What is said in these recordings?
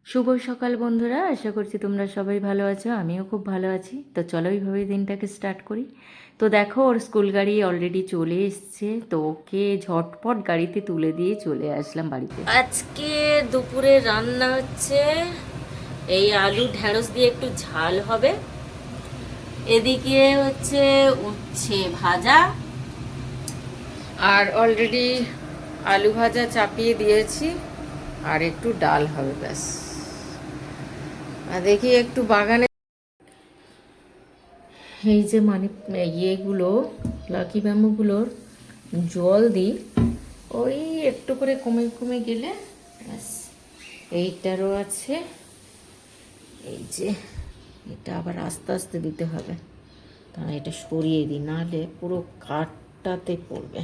শুভ সকাল বন্ধুরা, আশা করছি তোমরা সবাই ভালো আছো। আমিও খুব ভালো আছি। তো চলো এইভাবে দিনটাকে স্টার্ট করি। তো দেখো, ওর স্কুল গাড়ি অলরেডি চলে এসছে, তো ওকে ঝটপট গাড়িতে তুলে দিয়ে চলে আসলাম বাড়িতে। আজকে দুপুরে রান্না হচ্ছে এই আলু ঢ্যাঁড়স দিয়ে একটু ঝাল হবে, এদিকে হচ্ছে উচ্ছে ভাজা, আর অলরেডি আলু ভাজা চাপিয়ে দিয়েছি, আর একটু ডাল হবে ব্যাস। আর দেখি একটু বাগানে এই যে ইয়েগুলো, লাকি ব্যাম্বুগুলোর জল দিই, ওই একটু করে কমে কমে গেলে ব্যাস। এইটারও আছে, এই যে এটা আবার আস্তে আস্তে দিতে হবে, কারণ এটা সরিয়ে দিই, নাহলে পুরো কাঠটাতে পড়বে।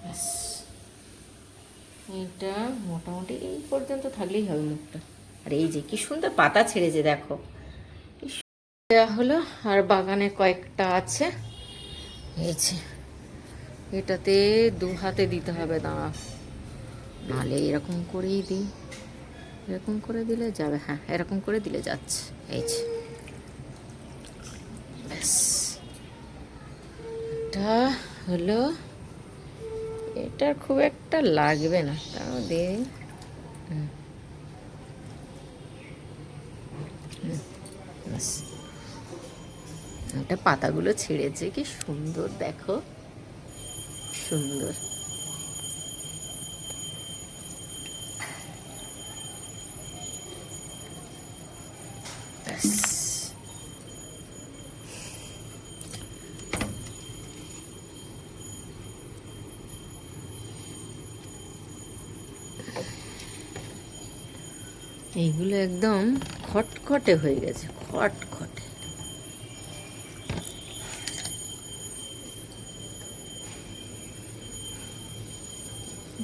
ব্যাস, এটা মোটামুটি এই পর্যন্ত থাকলেই হবে মুখটা। আর এই যে কি সুন্দর পাতা ছেড়েছে দেখো, দেওয়া হলো। আর বাগানে কয়েকটা আছে, এই যে এটাতে দু হাতে দিতে হবে, দাঁড়া, নাহলে এরকম করেই দিই, এরকম করে দিলে যাবে, হ্যাঁ এরকম করে দিলে যাচ্ছে। এই যে ব্যাস, এটা হলো, এটা খুব একটা লাগবে না, তাও দিয়ে ব্যাস। এটা পাতাগুলো ছেড়েছে, কি সুন্দর দেখো, সুন্দর। ব্যাস, এইগুলো একদম খটখটে হয়ে গেছে, খটখটে।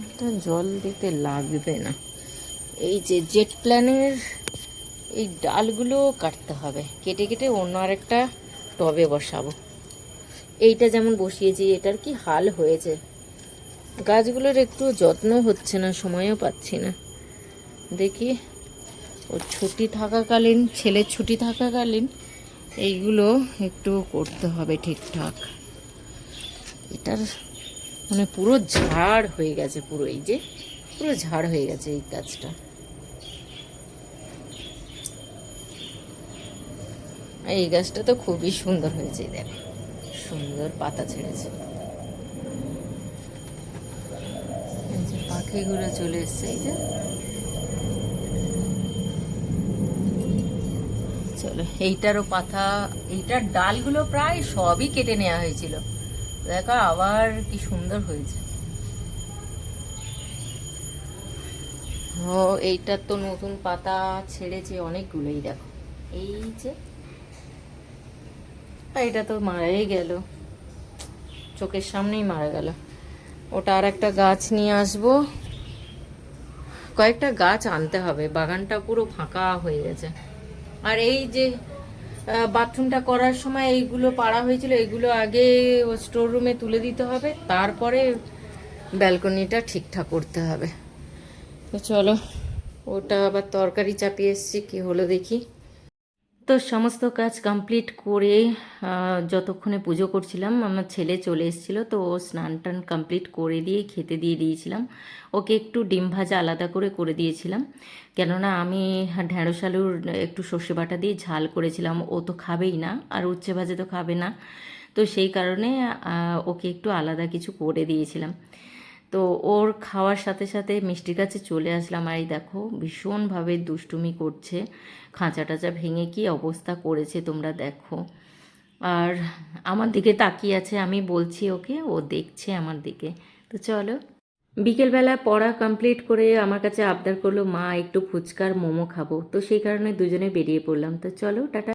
এটা জল দিতে লাগবে না। এই যে জেট প্ল্যানের এই ডালগুলো কাটতে হবে, কেটে কেটে অন্য আরেকটা টবে বসাবো। এইটা যেমন বসিয়েছি, এটার কি হাল হয়েছে, গাছগুলোর একটু যত্ন হচ্ছে না, সময়ও পাচ্ছি না। দেখি ওর ছুটি থাকাকালীন, ছেলের ছুটি থাকাকালীন এইগুলো একটু করতে হবে ঠিকঠাক। এটার মানে পুরো ঝাড় হয়ে গেছে, পুরো এই যে পুরো ঝাড় হয়ে গেছে এই গাছটা। এই গাছটা তো খুবই সুন্দর হয়েছে, দেখো সুন্দর পাতা ছেড়েছে। এই যে পাখিগুলো চলে এসছে, এই যে চলো এইটারও পাতা, এইটার ডালগুলো প্রায় সবই কেটে নেওয়া হয়েছিল, দেখো আবার কি সুন্দর হয়েছে। ও এইটার তো নতুন পাতা ছেড়েছে অনেকগুলোই, দেখো এই যে। এটা তো মারাই গেল, চোখের সামনেই মারা গেল। ওটা আর একটা গাছ নিয়ে আসবো, কয়েকটা গাছ আনতে হবে, বাগানটা পুরো ফাঁকা হয়ে গেছে। আর এই যে বাথরুমটা করার সময় এইগুলো পাড়া হয়েছিল, এইগুলো আগে স্টোর রুমে তুলে দিতে হবে, তারপরে ব্যালকনিটা ঠিকঠাক করতে হবে। তো চলো, ওটা আবার তরকারি চাপিয়ে এসছি, কি হলো দেখি। তো সমস্ত কাজ কমপ্লিট করে যতক্ষণে পুজো করছিলাম, আমার ছেলে চলে এসেছিল, তো ও স্নান টান কমপ্লিট করে দিয়ে খেতে দিয়ে দিয়েছিলাম। ওকে একটু ডিম ভাজা আলাদা করে করে দিয়েছিলাম, কেননা আমি ঢ্যাঁড়স আলুর একটু সর্ষে বাটা দিয়ে ঝাল করেছিলাম, ও তো খাবেই না, আর উচ্ছে ভাজা তো খাবে না, তো সেই কারণে ওকে একটু আলাদা কিছু করে দিয়েছিলাম। তো ওর খাওয়ার সাথে সাথে মিষ্টির কাছে চলে আসলাম, আর এই দেখো ভীষণভাবে দুষ্টুমি করছে, খাঁচা টাচা ভেঙে কি অবস্থা করেছে তোমরা দেখো। আর আমার দিকে তাকিয়ে আছে, আমি বলছি ওকে, ও দেখছে আমার দিকে। তো চলো, বিকেলবেলা পড়া কমপ্লিট করে আমার কাছে আবদার করলো, মা একটু ফুচকার মোমো খাবো, তো সেই কারণে দুজনে বেরিয়ে পড়লাম। তো চলো টাটা।